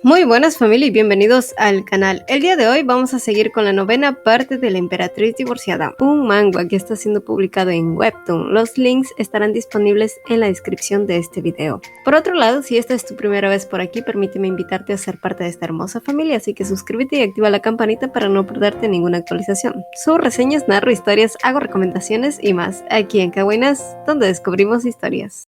Muy buenas familia y bienvenidos al canal. El día de hoy vamos a seguir con la novena parte de La Emperatriz Divorciada, un manga que está siendo publicado en Webtoon. Los links estarán disponibles en la descripción de este video. Por otro lado, si esta es tu primera vez por aquí, permíteme invitarte a ser parte de esta hermosa familia, así que suscríbete y activa la campanita para no perderte ninguna actualización. Subo reseñas, narro historias, hago recomendaciones y más, aquí en Kawainas, donde descubrimos historias.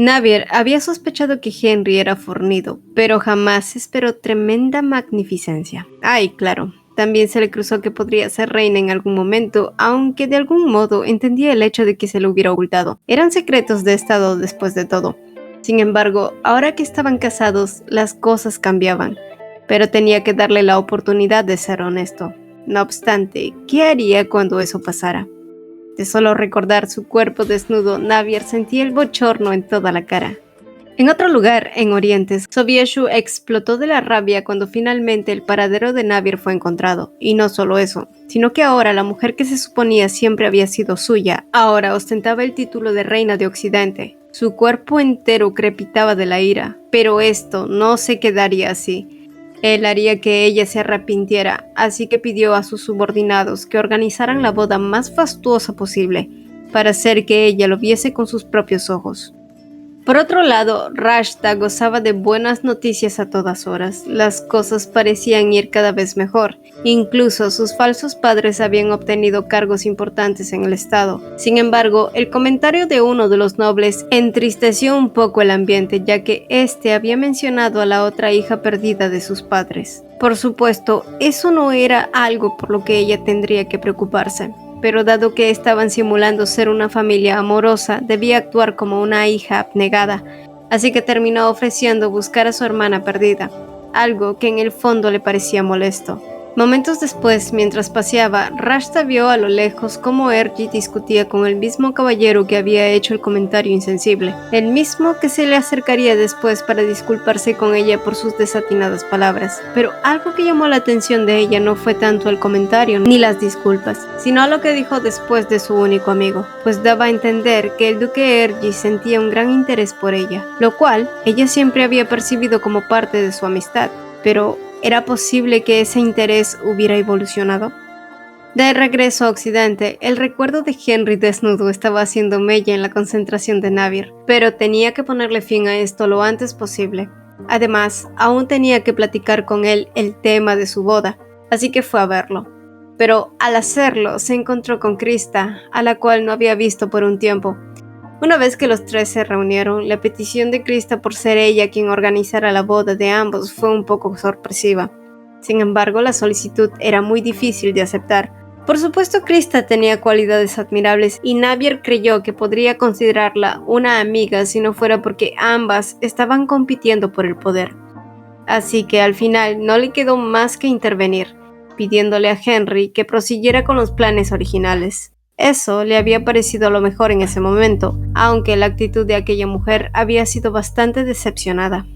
Navier había sospechado que Henry era fornido, pero jamás esperó tremenda magnificencia. Ay, claro, también se le cruzó que podría ser reina en algún momento, aunque de algún modo entendía el hecho de que se lo hubiera ocultado. Eran secretos de estado después de todo. Sin embargo, ahora que estaban casados, las cosas cambiaban, pero tenía que darle la oportunidad de ser honesto. No obstante, ¿qué haría cuando eso pasara? De solo recordar su cuerpo desnudo, Navier sentía el bochorno en toda la cara. En otro lugar, en Oriente, Sobieshu explotó de la rabia cuando finalmente el paradero de Navier fue encontrado. Y no solo eso, sino que ahora la mujer que se suponía siempre había sido suya, ahora ostentaba el título de reina de Occidente. Su cuerpo entero crepitaba de la ira, pero esto no se quedaría así. Él haría que ella se arrepintiera, así que pidió a sus subordinados que organizaran la boda más fastuosa posible, para hacer que ella lo viese con sus propios ojos. Por otro lado, Rashta gozaba de buenas noticias a todas horas. Las cosas parecían ir cada vez mejor. Incluso sus falsos padres habían obtenido cargos importantes en el estado. Sin embargo, el comentario de uno de los nobles entristeció un poco el ambiente, ya que éste había mencionado a la otra hija perdida de sus padres. Por supuesto, eso no era algo por lo que ella tendría que preocuparse. Pero dado que estaban simulando ser una familia amorosa, debía actuar como una hija abnegada, así que terminó ofreciendo buscar a su hermana perdida, algo que en el fondo le parecía molesto. Momentos después, mientras paseaba, Rashta vio a lo lejos cómo Ergi discutía con el mismo caballero que había hecho el comentario insensible, el mismo que se le acercaría después para disculparse con ella por sus desatinadas palabras. Pero algo que llamó la atención de ella no fue tanto el comentario ni las disculpas, sino lo que dijo después de su único amigo, pues daba a entender que el duque Ergi sentía un gran interés por ella, lo cual ella siempre había percibido como parte de su amistad. Pero ¿era posible que ese interés hubiera evolucionado? De regreso a Occidente, el recuerdo de Henry desnudo estaba haciendo mella en la concentración de Navier, pero tenía que ponerle fin a esto lo antes posible. Además, aún tenía que platicar con él el tema de su boda, así que fue a verlo. Pero al hacerlo, se encontró con Krista, a la cual no había visto por un tiempo. Una vez que los tres se reunieron, la petición de Krista por ser ella quien organizara la boda de ambos fue un poco sorpresiva. Sin embargo, la solicitud era muy difícil de aceptar. Por supuesto, Krista tenía cualidades admirables y Navier creyó que podría considerarla una amiga si no fuera porque ambas estaban compitiendo por el poder. Así que al final no le quedó más que intervenir, pidiéndole a Henry que prosiguiera con los planes originales. Eso le había parecido lo mejor en ese momento, aunque la actitud de aquella mujer había sido bastante decepcionada.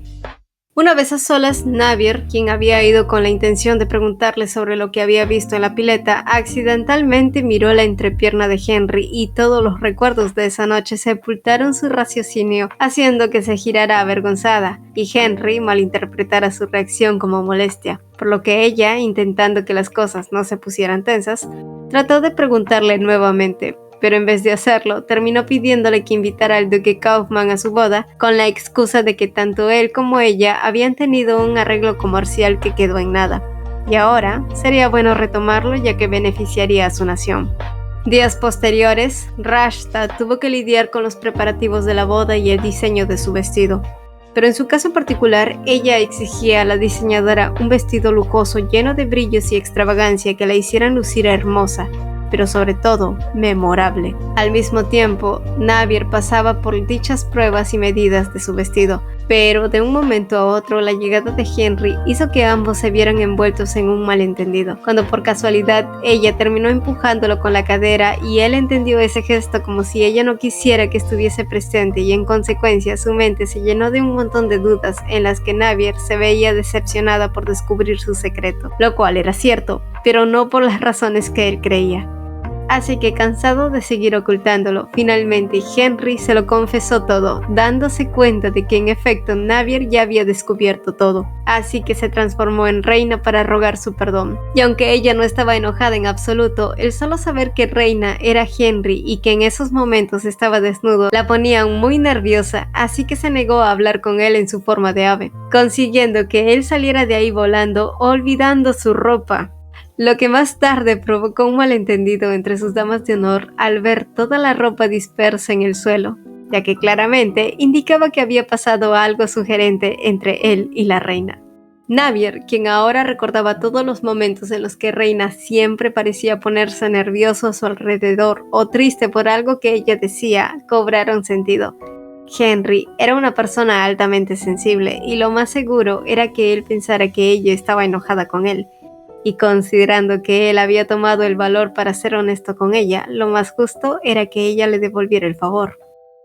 Una vez a solas, Navier, quien había ido con la intención de preguntarle sobre lo que había visto en la pileta, accidentalmente miró la entrepierna de Henry y todos los recuerdos de esa noche sepultaron su raciocinio, haciendo que se girara avergonzada, y Henry malinterpretara su reacción como molestia, por lo que ella, intentando que las cosas no se pusieran tensas, trató de preguntarle nuevamente, pero en vez de hacerlo, terminó pidiéndole que invitara al duque Kaufman a su boda, con la excusa de que tanto él como ella habían tenido un arreglo comercial que quedó en nada, y ahora sería bueno retomarlo ya que beneficiaría a su nación. Días posteriores, Rashta tuvo que lidiar con los preparativos de la boda y el diseño de su vestido. Pero en su caso particular, ella exigía a la diseñadora un vestido lujoso lleno de brillos y extravagancia que la hicieran lucir hermosa, pero sobre todo, memorable. Al mismo tiempo, Navier pasaba por dichas pruebas y medidas de su vestido, Pero de un momento a otro la llegada de Henry hizo que ambos se vieran envueltos en un malentendido, cuando por casualidad ella terminó empujándolo con la cadera y él entendió ese gesto como si ella no quisiera que estuviese presente y en consecuencia su mente se llenó de un montón de dudas en las que Navier se veía decepcionada por descubrir su secreto, lo cual era cierto, pero no por las razones que él creía. Así que cansado de seguir ocultándolo, finalmente Henry se lo confesó todo, dándose cuenta de que en efecto Navier ya había descubierto todo. Así que se transformó en reina para rogar su perdón. Y aunque ella no estaba enojada en absoluto, el solo saber que reina era Henry y que en esos momentos estaba desnudo la ponía muy nerviosa, así que se negó a hablar con él en su forma de ave, consiguiendo que él saliera de ahí volando, olvidando su ropa. Lo que más tarde provocó un malentendido entre sus damas de honor al ver toda la ropa dispersa en el suelo, ya que claramente indicaba que había pasado algo sugerente entre él y la reina. Navier, quien ahora recordaba todos los momentos en los que Reina siempre parecía ponerse nervioso a su alrededor o triste por algo que ella decía, cobraron sentido. Henry era una persona altamente sensible y lo más seguro era que él pensara que ella estaba enojada con él. Y considerando que él había tomado el valor para ser honesto con ella, lo más justo era que ella le devolviera el favor.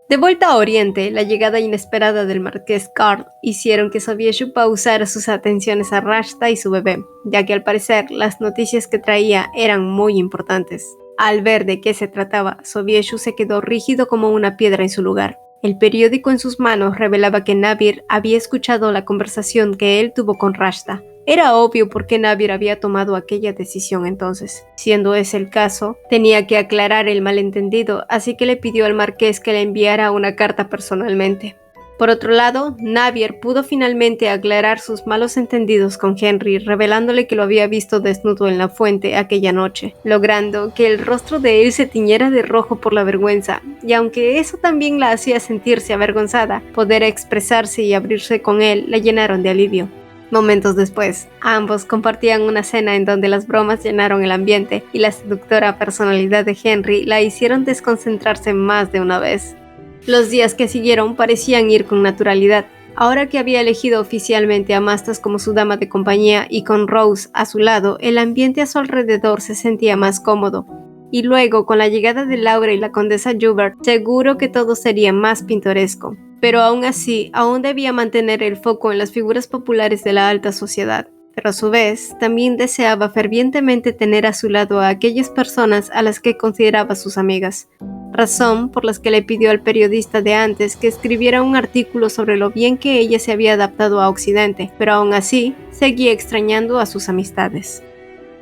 De vuelta a Oriente, la llegada inesperada del marqués Karl hicieron que Sobieshu pausara sus atenciones a Rashta y su bebé, ya que al parecer las noticias que traía eran muy importantes. Al ver de qué se trataba, Sobieshu se quedó rígido como una piedra en su lugar. El periódico en sus manos revelaba que Navier había escuchado la conversación que él tuvo con Rashta. Era obvio por qué Navier había tomado aquella decisión entonces. Siendo ese el caso, tenía que aclarar el malentendido, así que le pidió al marqués que le enviara una carta personalmente. Por otro lado, Navier pudo finalmente aclarar sus malos entendidos con Henry, revelándole que lo había visto desnudo en la fuente aquella noche, logrando que el rostro de él se tiñera de rojo por la vergüenza, y aunque eso también la hacía sentirse avergonzada, poder expresarse y abrirse con él la llenaron de alivio. Momentos después, ambos compartían una cena en donde las bromas llenaron el ambiente y la seductora personalidad de Henry la hicieron desconcentrarse más de una vez. Los días que siguieron parecían ir con naturalidad. Ahora que había elegido oficialmente a Mastas como su dama de compañía y con Rose a su lado, el ambiente a su alrededor se sentía más cómodo. Y luego, con la llegada de Laura y la condesa Joubert, seguro que todo sería más pintoresco. Pero aún así, aún debía mantener el foco en las figuras populares de la alta sociedad. Pero a su vez, también deseaba fervientemente tener a su lado a aquellas personas a las que consideraba sus amigas. Razón por la que le pidió al periodista de antes que escribiera un artículo sobre lo bien que ella se había adaptado a Occidente, pero aún así, seguía extrañando a sus amistades.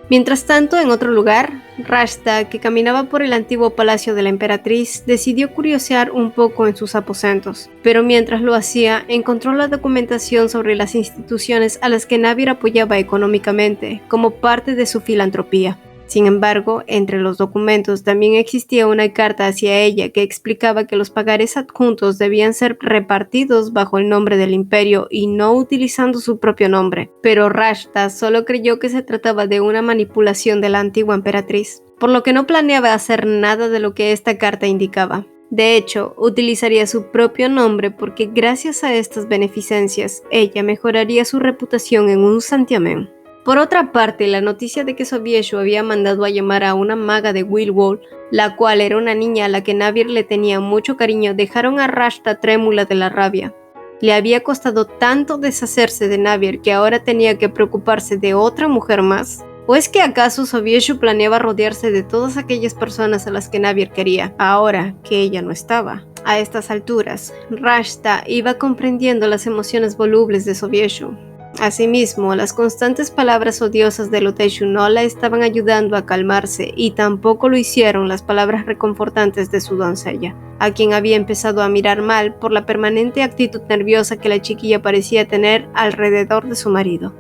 Mientras tanto, en otro lugar, Rashta, que caminaba por el antiguo palacio de la emperatriz, decidió curiosear un poco en sus aposentos, pero mientras lo hacía, encontró la documentación sobre las instituciones a las que Navier apoyaba económicamente, como parte de su filantropía. Sin embargo, entre los documentos también existía una carta hacia ella que explicaba que los pagares adjuntos debían ser repartidos bajo el nombre del imperio y no utilizando su propio nombre. Pero Rashta solo creyó que se trataba de una manipulación de la antigua emperatriz, por lo que no planeaba hacer nada de lo que esta carta indicaba. De hecho, utilizaría su propio nombre porque gracias a estas beneficencias, ella mejoraría su reputación en un santiamén. Por otra parte, la noticia de que Sobieshu había mandado a llamar a una maga de Willwall, la cual era una niña a la que Navier le tenía mucho cariño, dejaron a Rashta trémula de la rabia. Le había costado tanto deshacerse de Navier que ahora tenía que preocuparse de otra mujer más. ¿O es que acaso Sobieshu planeaba rodearse de todas aquellas personas a las que Navier quería, ahora que ella no estaba? A estas alturas, Rashta iba comprendiendo las emociones volubles de Sobieshu. Asimismo, las constantes palabras odiosas de Luteshu no la estaban ayudando a calmarse y tampoco lo hicieron las palabras reconfortantes de su doncella, a quien había empezado a mirar mal por la permanente actitud nerviosa que la chiquilla parecía tener alrededor de su marido.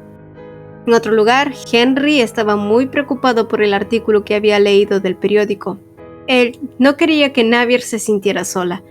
En otro lugar, Henry estaba muy preocupado por el artículo que había leído del periódico. Él no quería que Navier se sintiera sola.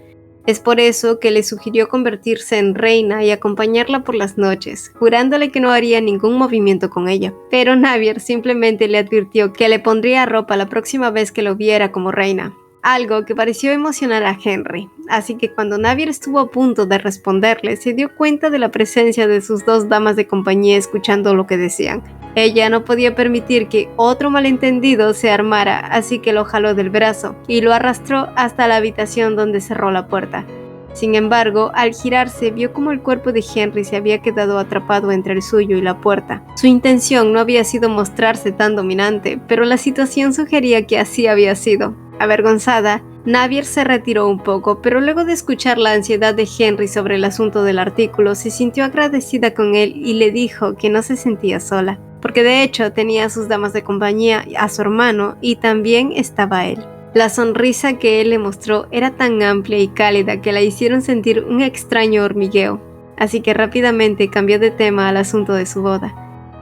Es por eso que le sugirió convertirse en reina y acompañarla por las noches, jurándole que no haría ningún movimiento con ella. Pero Navier simplemente le advirtió que le pondría ropa la próxima vez que lo viera como reina. algo que pareció emocionar a Henry, así que cuando Navier estuvo a punto de responderle, se dio cuenta de la presencia de sus dos damas de compañía escuchando lo que decían. Ella no podía permitir que otro malentendido se armara, así que lo jaló del brazo y lo arrastró hasta la habitación donde cerró la puerta. Sin embargo, al girarse vio como el cuerpo de Henry se había quedado atrapado entre el suyo y la puerta. Su intención no había sido mostrarse tan dominante, pero la situación sugería que así había sido. Avergonzada, Navier se retiró un poco, pero luego de escuchar la ansiedad de Henry sobre el asunto del artículo, se sintió agradecida con él y le dijo que no se sentía sola, porque de hecho tenía a sus damas de compañía, a su hermano y también estaba él. La sonrisa que él le mostró era tan amplia y cálida que la hicieron sentir un extraño hormigueo, así que rápidamente cambió de tema al asunto de su boda.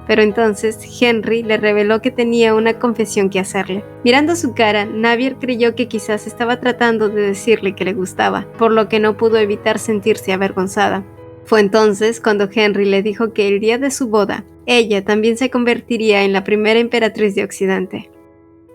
Pero entonces Henry le reveló que tenía una confesión que hacerle. Mirando su cara, Navier creyó que quizás estaba tratando de decirle que le gustaba, por lo que no pudo evitar sentirse avergonzada. Fue entonces cuando Henry le dijo que el día de su boda, ella también se convertiría en la primera emperatriz de Occidente.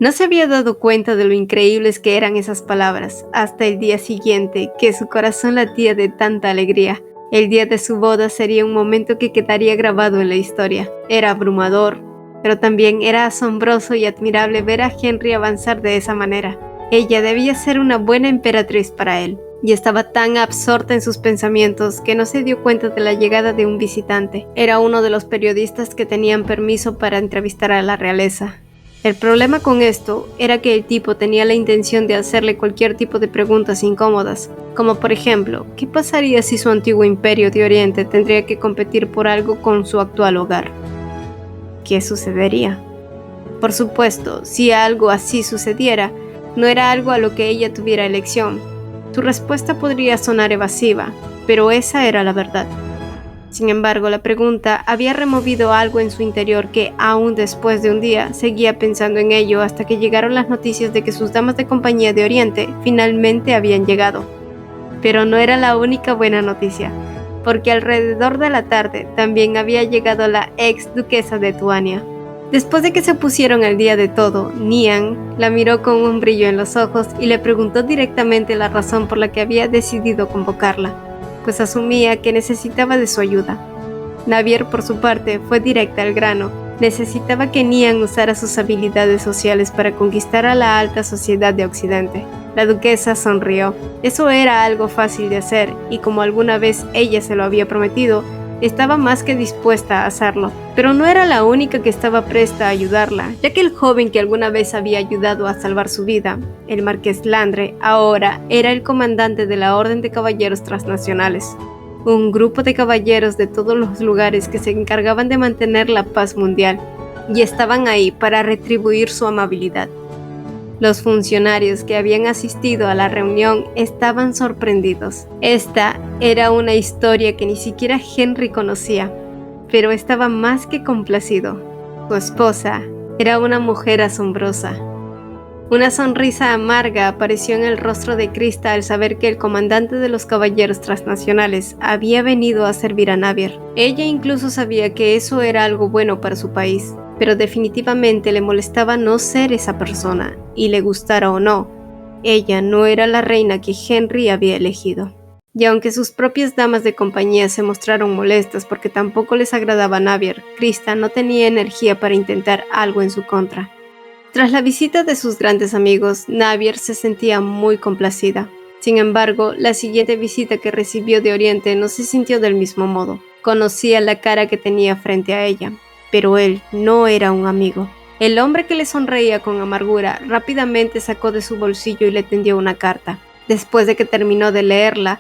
No se había dado cuenta de lo increíbles que eran esas palabras hasta el día siguiente, que su corazón latía de tanta alegría. El día de su boda sería un momento que quedaría grabado en la historia. Era abrumador, pero también era asombroso y admirable ver a Henry avanzar de esa manera. Ella debía ser una buena emperatriz para él, y estaba tan absorta en sus pensamientos que no se dio cuenta de la llegada de un visitante. Era uno de los periodistas que tenían permiso para entrevistar a la realeza. El problema con esto era que el tipo tenía la intención de hacerle cualquier tipo de preguntas incómodas, como por ejemplo, ¿qué pasaría si su antiguo imperio de Oriente tendría que competir por algo con su actual hogar? ¿Qué sucedería? Por supuesto, si algo así sucediera, no era algo a lo que ella tuviera elección. Su respuesta podría sonar evasiva, pero esa era la verdad. Sin embargo, la pregunta había removido algo en su interior que, aún después de un día, seguía pensando en ello hasta que llegaron las noticias de que sus damas de compañía de Oriente finalmente habían llegado. Pero no era la única buena noticia, porque alrededor de la tarde también había llegado la ex duquesa de Tuania. Después de que se pusieron al día de todo, Nian la miró con un brillo en los ojos y le preguntó directamente la razón por la que había decidido convocarla, pues asumía que necesitaba de su ayuda. Navier, por su parte, fue directa al grano. Necesitaba que Nian usara sus habilidades sociales para conquistar a la alta sociedad de Occidente. La duquesa sonrió. Eso era algo fácil de hacer, y como alguna vez ella se lo había prometido, estaba más que dispuesta a hacerlo. Pero no era la única que estaba presta a ayudarla, ya que el joven que alguna vez había ayudado a salvar su vida, el marqués Landre, ahora era el comandante de la Orden de Caballeros Transnacionales, un grupo de caballeros de todos los lugares que se encargaban de mantener la paz mundial, y estaban ahí para retribuir su amabilidad. Los funcionarios que habían asistido a la reunión estaban sorprendidos. Esta era una historia que ni siquiera Henry conocía, pero estaba más que complacido. Su esposa era una mujer asombrosa. Una sonrisa amarga apareció en el rostro de Krista al saber que el comandante de los caballeros transnacionales había venido a servir a Navier. Ella incluso sabía que eso era algo bueno para su país, pero definitivamente le molestaba no ser esa persona, y le gustara o no, ella no era la reina que Henry había elegido. Y aunque sus propias damas de compañía se mostraron molestas porque tampoco les agradaba Navier, Krista no tenía energía para intentar algo en su contra. Tras la visita de sus grandes amigos, Navier se sentía muy complacida. Sin embargo, la siguiente visita que recibió de Oriente no se sintió del mismo modo. Conocía la cara que tenía frente a ella, pero él no era un amigo. El hombre que le sonreía con amargura rápidamente sacó de su bolsillo y le tendió una carta. Después de que terminó de leerla,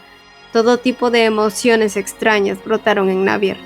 todo tipo de emociones extrañas brotaron en Navier.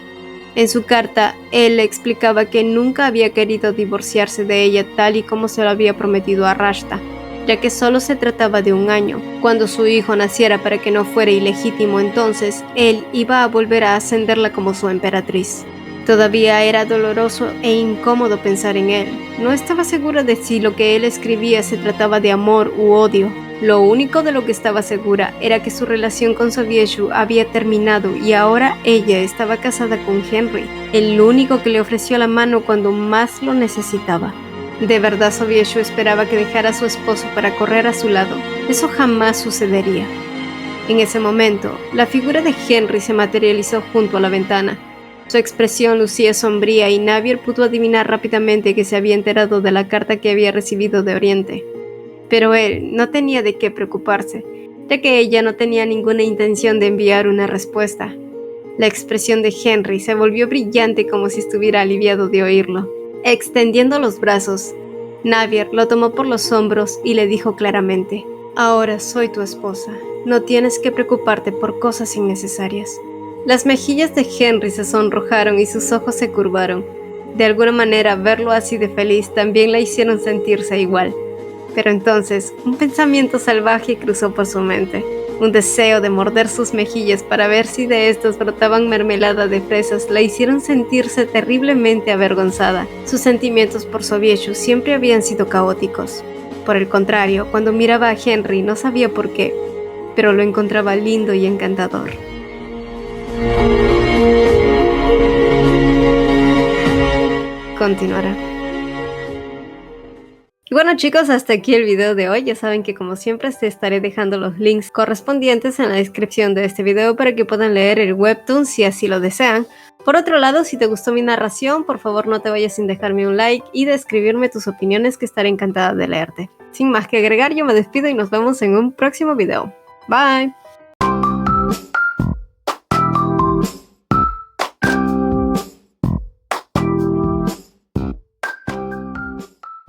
En su carta, él le explicaba que nunca había querido divorciarse de ella tal y como se lo había prometido a Rashta, ya que solo se trataba de un año. Cuando su hijo naciera para que no fuera ilegítimo, entonces él iba a volver a ascenderla como su emperatriz. Todavía era doloroso e incómodo pensar en él. No estaba segura de si lo que él escribía se trataba de amor u odio. Lo único de lo que estaba segura era que su relación con Sobieshu había terminado y ahora ella estaba casada con Henry, el único que le ofreció la mano cuando más lo necesitaba. ¿De verdad Sobieshu esperaba que dejara a su esposo para correr a su lado? Eso jamás sucedería. En ese momento, la figura de Henry se materializó junto a la ventana. Su expresión lucía sombría y Navier pudo adivinar rápidamente que se había enterado de la carta que había recibido de Oriente. Pero él no tenía de qué preocuparse, ya que ella no tenía ninguna intención de enviar una respuesta. La expresión de Henry se volvió brillante como si estuviera aliviado de oírlo. Extendiendo los brazos, Navier lo tomó por los hombros y le dijo claramente: «Ahora soy tu esposa. No tienes que preocuparte por cosas innecesarias». Las mejillas de Henry se sonrojaron y sus ojos se curvaron. De alguna manera, verlo así de feliz también la hicieron sentirse igual. Pero entonces, un pensamiento salvaje cruzó por su mente. Un deseo de morder sus mejillas para ver si de estos brotaban mermelada de fresas la hicieron sentirse terriblemente avergonzada. Sus sentimientos por Sobieshu siempre habían sido caóticos. Por el contrario, cuando miraba a Henry no sabía por qué, pero lo encontraba lindo y encantador. Continuará. Y bueno chicos, hasta aquí el video de hoy. Ya saben que como siempre te estaré dejando los links correspondientes en la descripción de este video para que puedan leer el webtoon si así lo desean. Por otro lado, si te gustó mi narración, por favor no te vayas sin dejarme un like y de escribirme tus opiniones, que estaré encantada de leerte. Sin más que agregar, yo me despido y nos vemos en un próximo video. Bye.